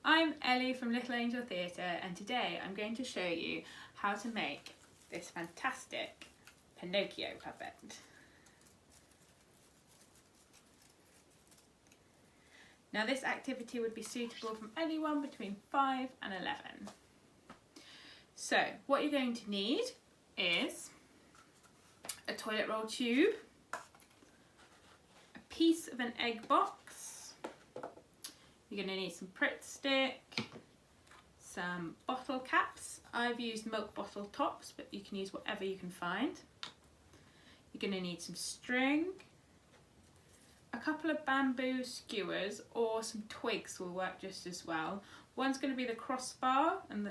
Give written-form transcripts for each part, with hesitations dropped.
I'm Ellie from Little Angel Theatre, and today I'm going to show you how to make this fantastic Pinocchio puppet. Now this activity would be suitable from anyone between 5 and 11. So what you're going to need is a toilet roll tube, a piece of an egg box, you're going to need some pritt stick, some bottle caps. I've used milk bottle tops, but you can use whatever you can find. You're going to need some string, a couple of bamboo skewers, or some twigs will work just as well. One's going to be the crossbar and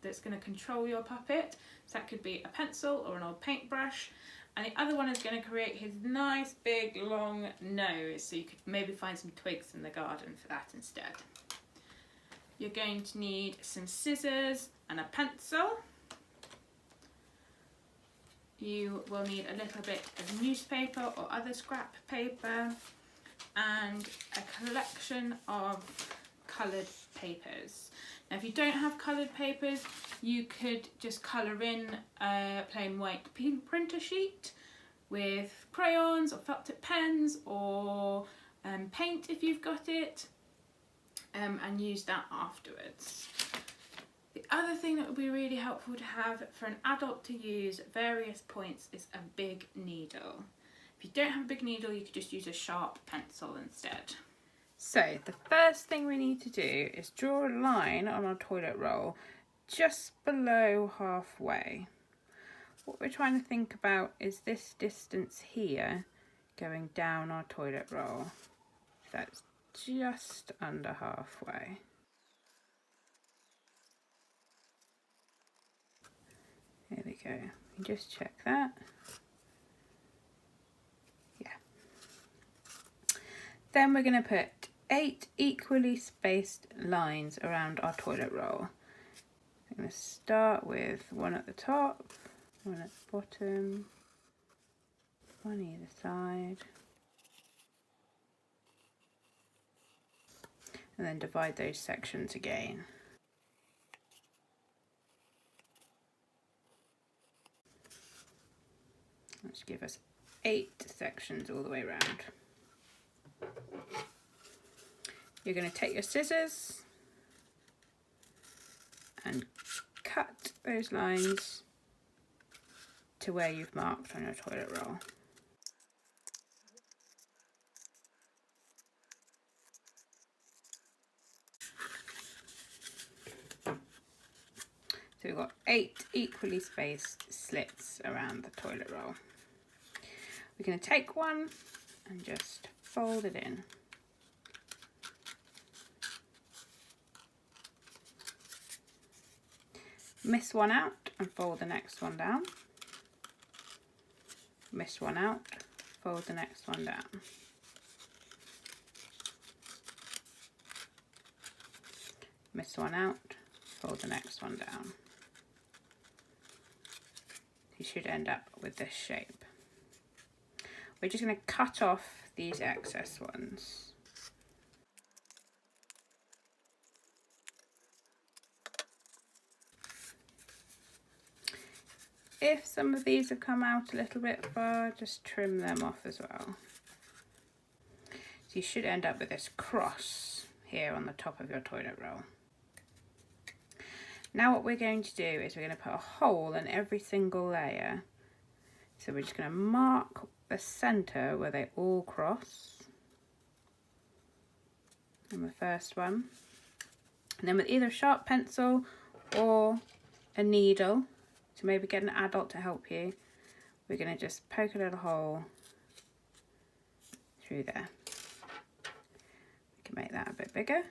that's going to control your puppet, so that could be a pencil or an old paintbrush, and the other one is going to create his nice big long nose, so you could maybe find some twigs in the garden for that instead. You're going to need some scissors and a pencil. You will need a little bit of newspaper or other scrap paper and a collection of coloured papers. Now if you don't have coloured papers, you could just colour in a plain white printer sheet with crayons or felt tip pens or paint if you've got it, and use that afterwards. The other thing that would be really helpful to have for an adult to use at various points is a big needle. If you don't have a big needle, you could just use a sharp pencil instead. So the first thing we need to do is draw a line on our toilet roll just below halfway. What we're trying to think about is this distance here going down our toilet roll. That's just under halfway. There we go. You just check that. Yeah. Then we're going to put 8 equally spaced lines around our toilet roll. I'm going to start with one at the top, one at the bottom, one either side, and then divide those sections again. Let's give us 8 sections all the way around. You're going to take your scissors and cut those lines to where you've marked on your toilet roll. So we've got 8 equally spaced slits around the toilet roll. We're going to take one and just fold it in. Miss one out and fold the next one down. Miss one out, fold the next one down. Miss one out, fold the next one down. You should end up with this shape. We're just going to cut off these excess ones. If some of these have come out a little bit far, just trim them off as well. So you should end up with this cross here on the top of your toilet roll. Now what we're going to do is we're going to put a hole in every single layer. So we're just going to mark the centre where they all cross on the first one. And then with either a sharp pencil or a needle, to maybe get an adult to help you, we're going to just poke a little hole through there. We can make that a bit bigger.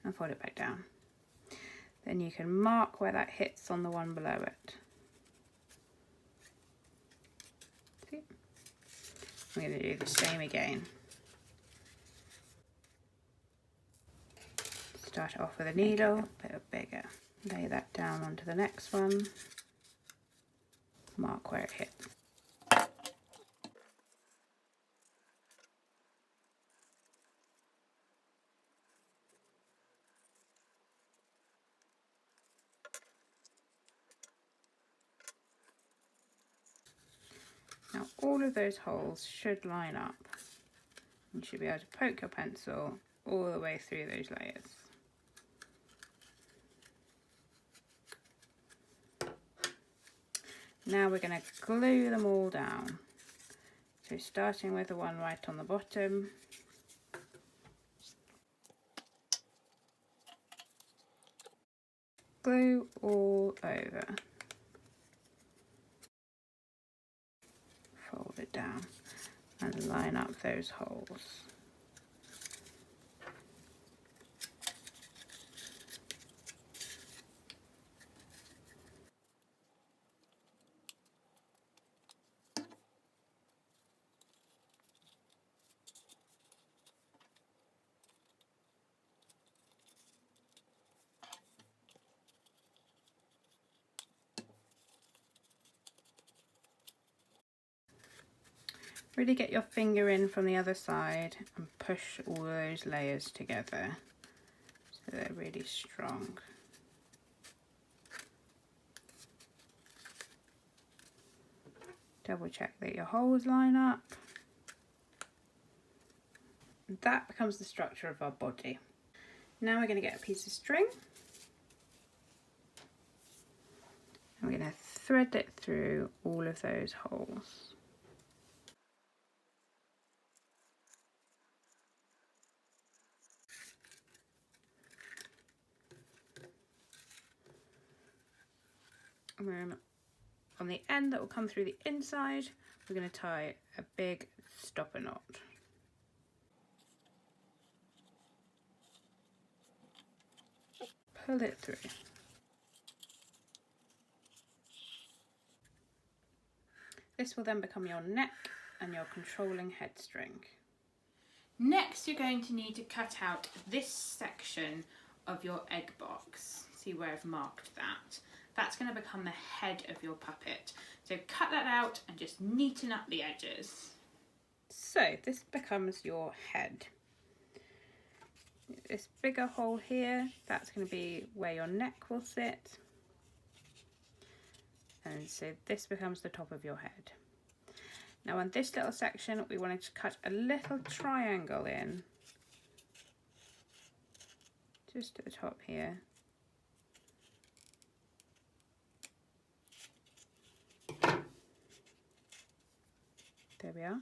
And fold it back down. Then you can mark where that hits on the one below it. See? I'm going to do the same again. Start off with a needle, a bit bigger. Lay that down onto the next one. Mark where it hits. all of those holes should line up. You should be able to poke your pencil all the way through those layers. Now we're going to glue them all down. So starting with the one right on the bottom. Glue all over. Fold it down and line up those holes. Really get your finger in from the other side and push all those layers together so they're really strong. Double check that your holes line up. That becomes the structure of our body. Now we're going to get a piece of string and we're going to thread it through all of those holes. And then on the end that will come through the inside, we're going to tie a big stopper knot. Pull it through. This will then become your neck and your controlling head string. Next, you're going to need to cut out this section of your egg box. See where I've marked that? That's going to become the head of your puppet. So cut that out and just neaten up the edges. So this becomes your head. This bigger hole here, that's going to be where your neck will sit. And so this becomes the top of your head. Now on this little section, we wanted to cut a little triangle in. Just at the top here. There we are.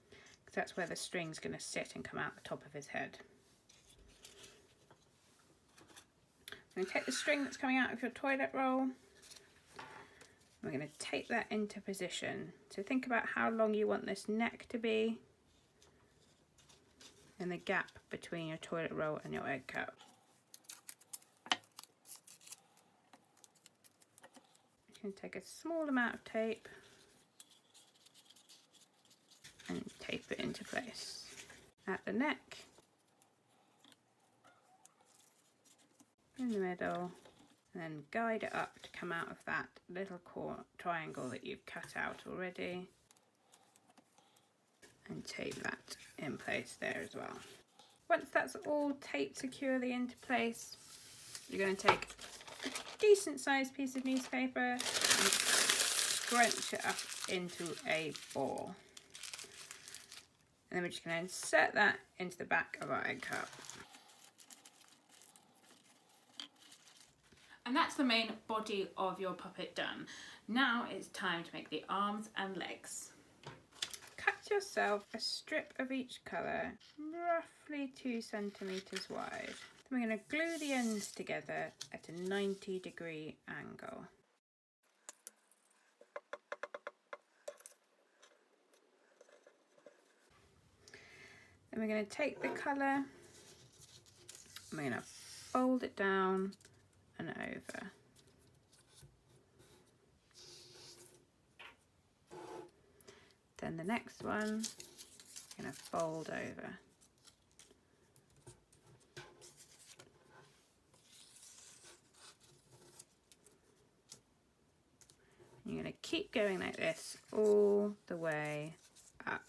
Because that's where the string's going to sit and come out the top of his head. I'm going to take the string that's coming out of your toilet roll. We're going to take that into position. So think about how long you want this neck to be and the gap between your toilet roll and your egg cup. You can take a small amount of tape and tape it into place. At the neck, in the middle, and then guide it up to come out of that little triangle that you've cut out already, and tape that in place there as well. Once that's all taped securely into place, you're going to take a decent sized piece of newspaper and scrunch it up into a ball. And then we're just going to insert that into the back of our egg cup. And that's the main body of your puppet done. Now it's time to make the arms and legs. Cut yourself a strip of each colour, roughly 2 centimetres wide. Then we're going to glue the ends together at a 90-degree angle. Then we're going to take the colour and we're going to fold it down and over. Then the next one, I'm going to fold over. You're going to keep going like this all the way up.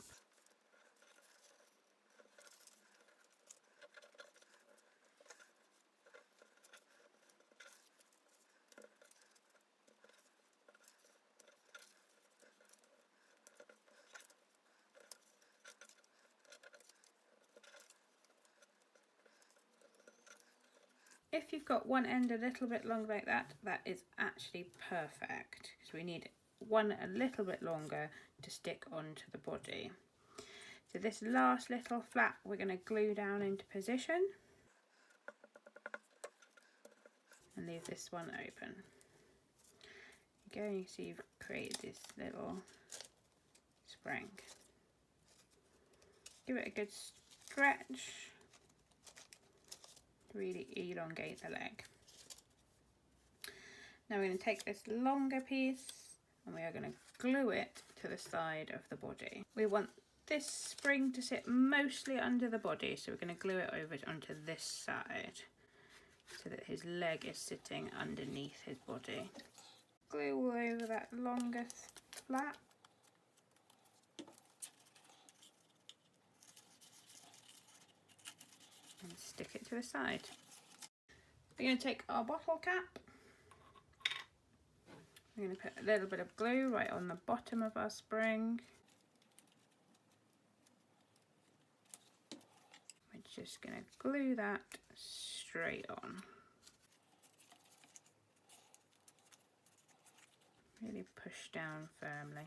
If you've got one end a little bit long like that, that is actually perfect, because we need one a little bit longer to stick onto the body. So this last little flap we're going to glue down into position and leave this one open. There you go, you see you've created this little spring. Give it a good stretch, really elongate the leg. Now we're going to take this longer piece and we are going to glue it to the side of the body. We want this spring to sit mostly under the body, so we're going to glue it over onto this side so that his leg is sitting underneath his body. Glue all over that longest flap. And stick it to the side. We're going to take our bottle cap. We're going to put a little bit of glue right on the bottom of our spring. We're just going to glue that straight on. Really push down firmly.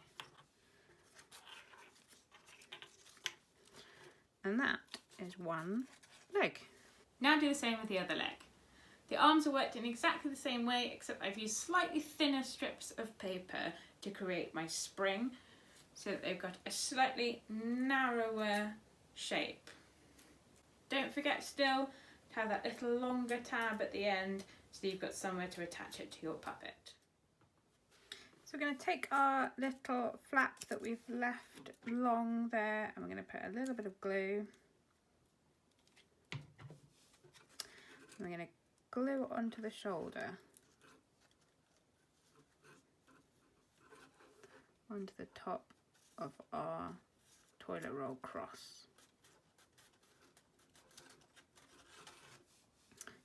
And that is one leg. Now do the same with the other leg. The arms are worked in exactly the same way, except I've used slightly thinner strips of paper to create my spring, so that they've got a slightly narrower shape. Don't forget still to have that little longer tab at the end, so you've got somewhere to attach it to your puppet. So we're going to take our little flap that we've left long there, and we're going to put a little bit of glue. And we're going to glue it onto the shoulder, onto the top of our toilet roll cross.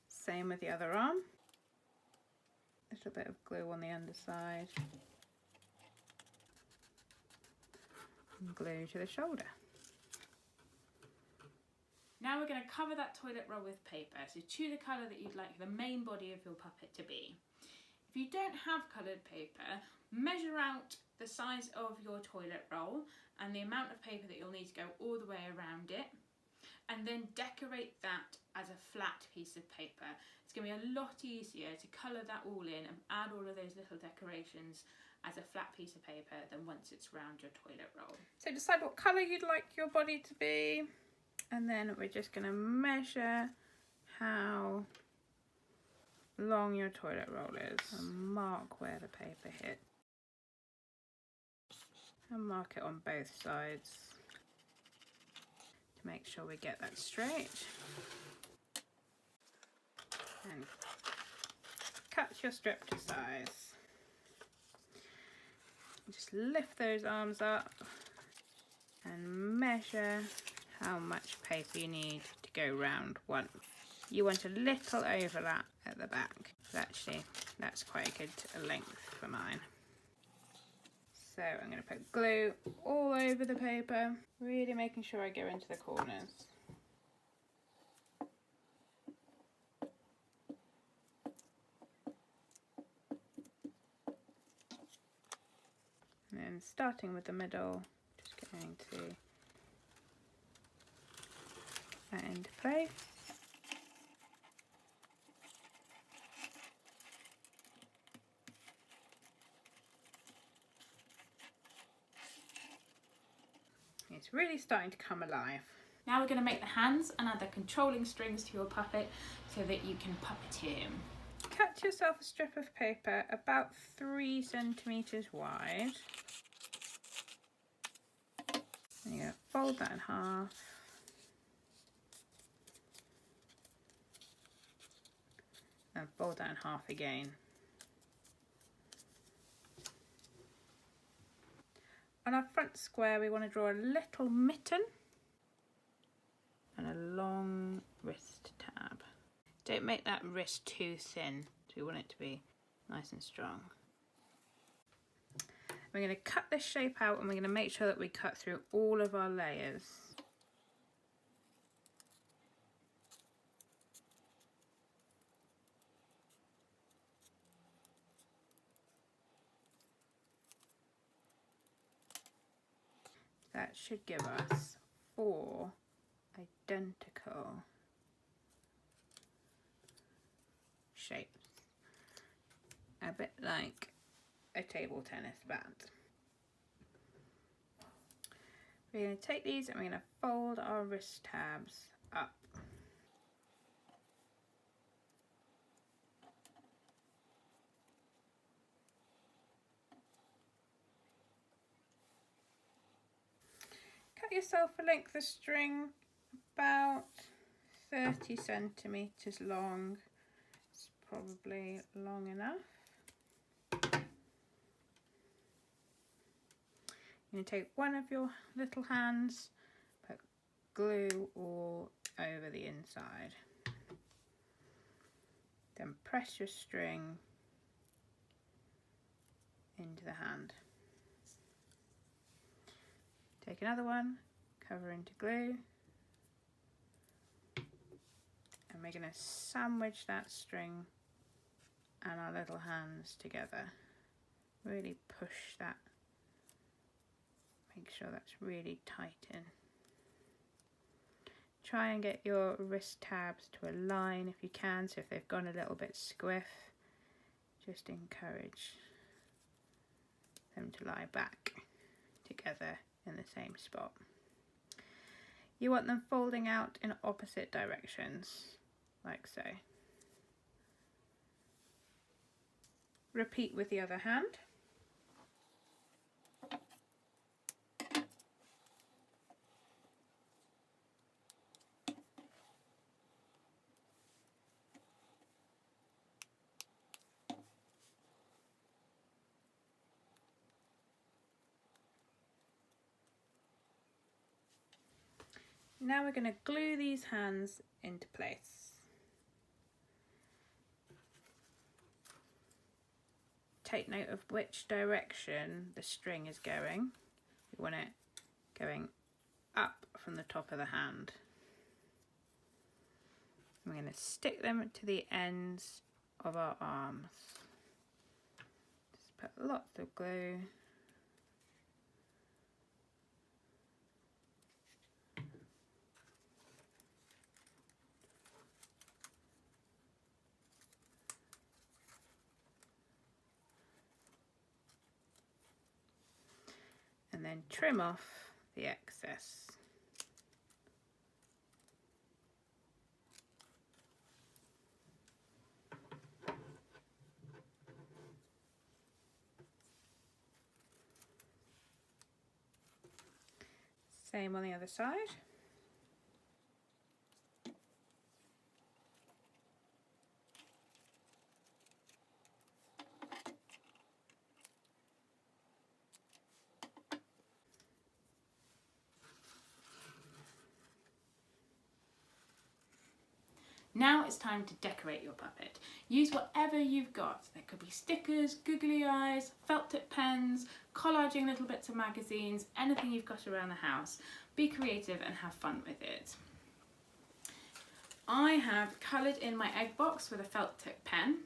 Same with the other arm. A little bit of glue on the underside. And glue to the shoulder. Now we're going to cover that toilet roll with paper, so choose a colour that you'd like the main body of your puppet to be. If you don't have coloured paper, measure out the size of your toilet roll and the amount of paper that you'll need to go all the way around it, and then decorate that as a flat piece of paper. It's going to be a lot easier to colour that all in and add all of those little decorations as a flat piece of paper than once it's round your toilet roll. So decide what colour you'd like your body to be. And then we're just going to measure how long your toilet roll is and mark where the paper hit. And mark it on both sides to make sure we get that straight. And cut your strip to size. Just lift those arms up and measure how much paper you need to go round once. You want a little overlap at the back, but actually that's quite a good length for mine. So I'm going to put glue all over the paper, really making sure I go into the corners. And then starting with the middle, just going to that into place. It's really starting to come alive. Now we're going to make the hands and add the controlling strings to your puppet so that you can puppeteer him. Cut yourself a strip of paper about 3 centimetres wide. And you're going to fold that in half. And fold that in half again. On our front square we want to draw a little mitten and a long wrist tab. Don't make that wrist too thin, so we want it to be nice and strong. We're going to cut this shape out and we're going to make sure that we cut through all of our layers. That should give us 4 identical shapes, a bit like a table tennis bat. We're going to take these and we're going to fold our wrist tabs up. Cut yourself a length of string about 30 centimetres long. It's probably long enough. You're going to take one of your little hands, put glue all over the inside. Then press your string into the hand. Take another one, cover into glue, and we're going to sandwich that string and our little hands together. Really push that, make sure that's really tight in. Try and get your wrist tabs to align if you can, so if they've gone a little bit squiff, just encourage them to lie back together in the same spot. You want them folding out in opposite directions, like so. Repeat with the other hand. Now we're going to glue these hands into place. Take note of which direction the string is going. You want it going up from the top of the hand. We're going to stick them to the ends of our arms. Just put lots of glue. And then trim off the excess. Same on the other side. Now it's time to decorate your puppet. Use whatever you've got. There could be stickers, googly eyes, felt tip pens, collaging little bits of magazines, anything you've got around the house. Be creative and have fun with it. I have coloured in my egg box with a felt tip pen,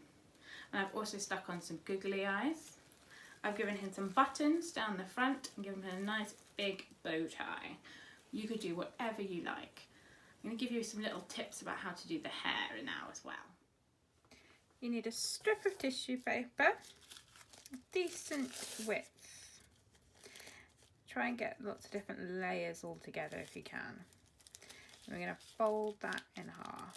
and I've also stuck on some googly eyes. I've given him some buttons down the front and given him a nice big bow tie. You could do whatever you like. I'm going to give you some little tips about how to do the hair now as well. You need a strip of tissue paper, a decent width. Try and get lots of different layers all together if you can. And we're going to fold that in half.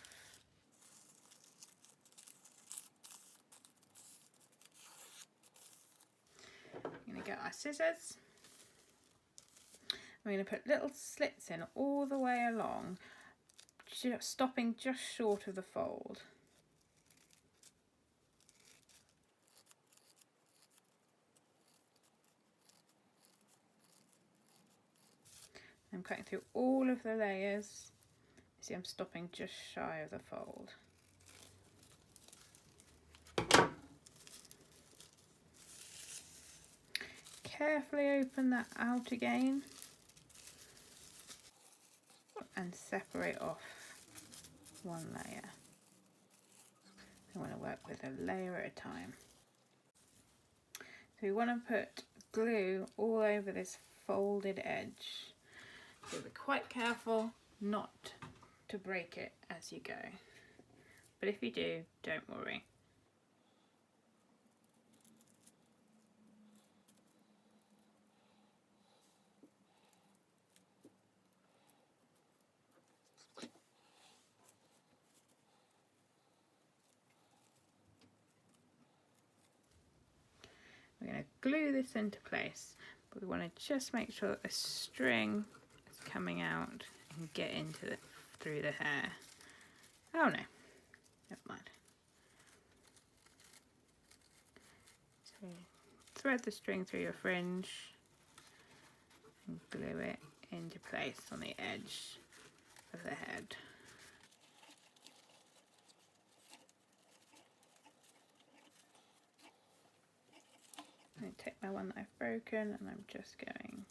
We're going to get our scissors. We're going to put little slits in all the way along, stopping just short of the fold. I'm cutting through all of the layers. You see, I'm stopping just shy of the fold. Carefully open that out again and separate off one layer. I want to work with a layer at a time. So we want to put glue all over this folded edge. So be quite careful not to break it as you go. But if you do, don't worry. We're going to glue this into place, but we want to just make sure that the string is coming out and get into through the hair. Oh no, never mind. So thread the string through your fringe and glue it into place on the edge of the head. I take my one that I've broken and I'm just going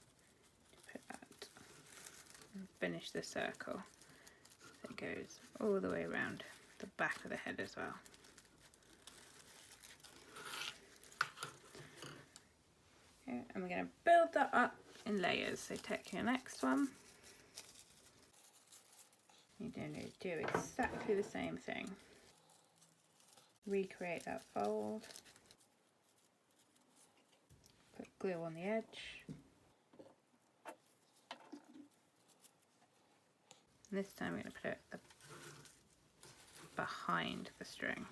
to put that and finish the circle. So it goes all the way around the back of the head as well. Okay, and we're going to build that up in layers. So take your next one. You're going to do exactly the same thing. Recreate that fold. Put glue on the edge. And this time we're going to put it behind the string.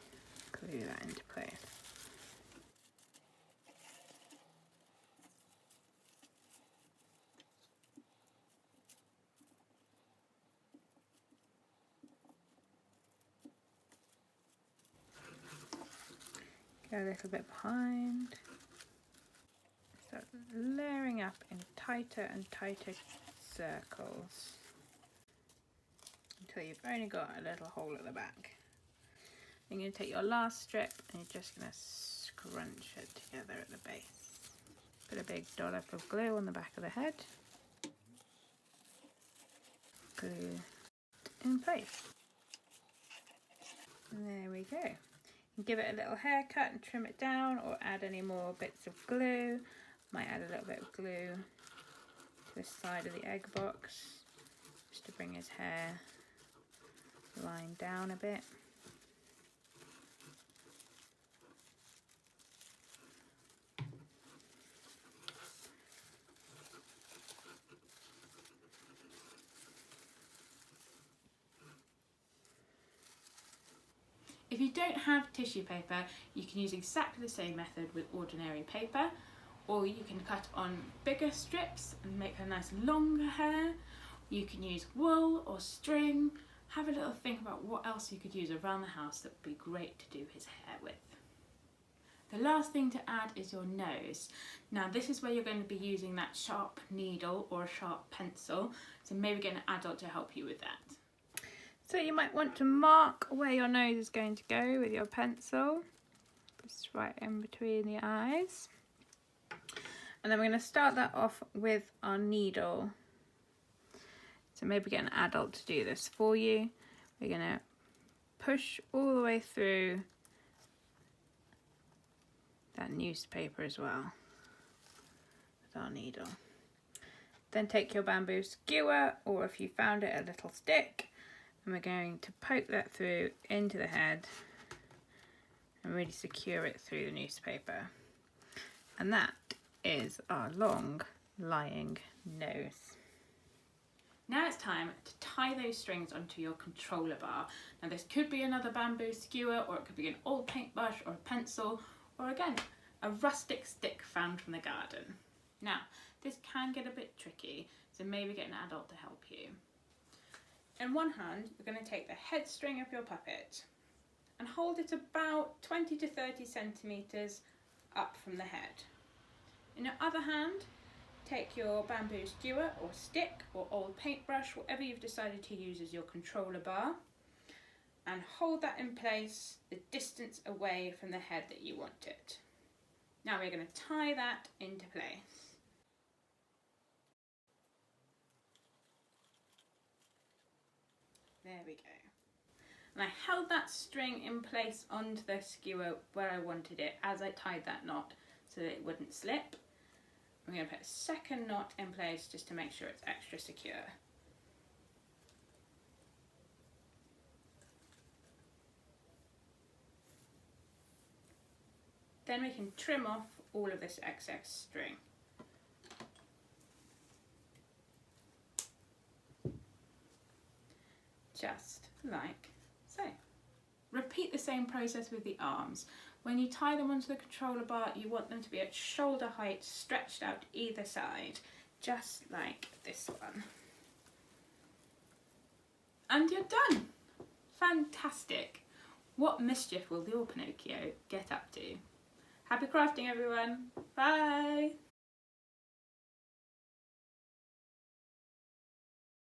Glue that into place. Go a little bit behind. Start layering up in tighter and tighter circles until you've only got a little hole at the back. Then you're going to take your last strip and you're just going to scrunch it together at the base. Put a big dollop of glue on the back of the head. Glue in place. And there we go. Give it a little haircut and trim it down, or add any more bits of glue. Might add a little bit of glue to the side of the egg box just to bring his hair line down a bit. If you don't have tissue paper, you can use exactly the same method with ordinary paper, or you can cut on bigger strips and make a nice longer hair. You can use wool or string. Have a little think about what else you could use around the house that would be great to do his hair with. The last thing to add is your nose. Now this is where you're going to be using that sharp needle or a sharp pencil, so maybe get an adult to help you with that. So you might want to mark where your nose is going to go with your pencil, just right in between the eyes. And then we're going to start that off with our needle. So maybe get an adult to do this for you. We're going to push all the way through that newspaper as well with our needle. Then take your bamboo skewer, or if you found it, a little stick, and we're going to poke that through into the head and really secure it through the newspaper. And that is our long lying nose. Now it's time to tie those strings onto your controller bar. Now this could be another bamboo skewer, or it could be an old paintbrush or a pencil, or again, a rustic stick found from the garden. Now, this can get a bit tricky, so maybe get an adult to help you. In one hand, you're going to take the head string of your puppet and hold it about 20 to 30 centimetres up from the head. In your other hand, take your bamboo skewer or stick or old paintbrush, whatever you've decided to use as your controller bar, and hold that in place the distance away from the head that you want it. Now we're going to tie that into place. There we go. And I held that string in place onto the skewer where I wanted it as I tied that knot so that it wouldn't slip. I'm going to put a second knot in place just to make sure it's extra secure. Then we can trim off all of this excess string. Just like so. Repeat the same process with the arms. When you tie them onto the controller bar, you want them to be at shoulder height, stretched out either side, just like this one. And you're done! Fantastic! What mischief will your Pinocchio get up to? Happy crafting, everyone! Bye!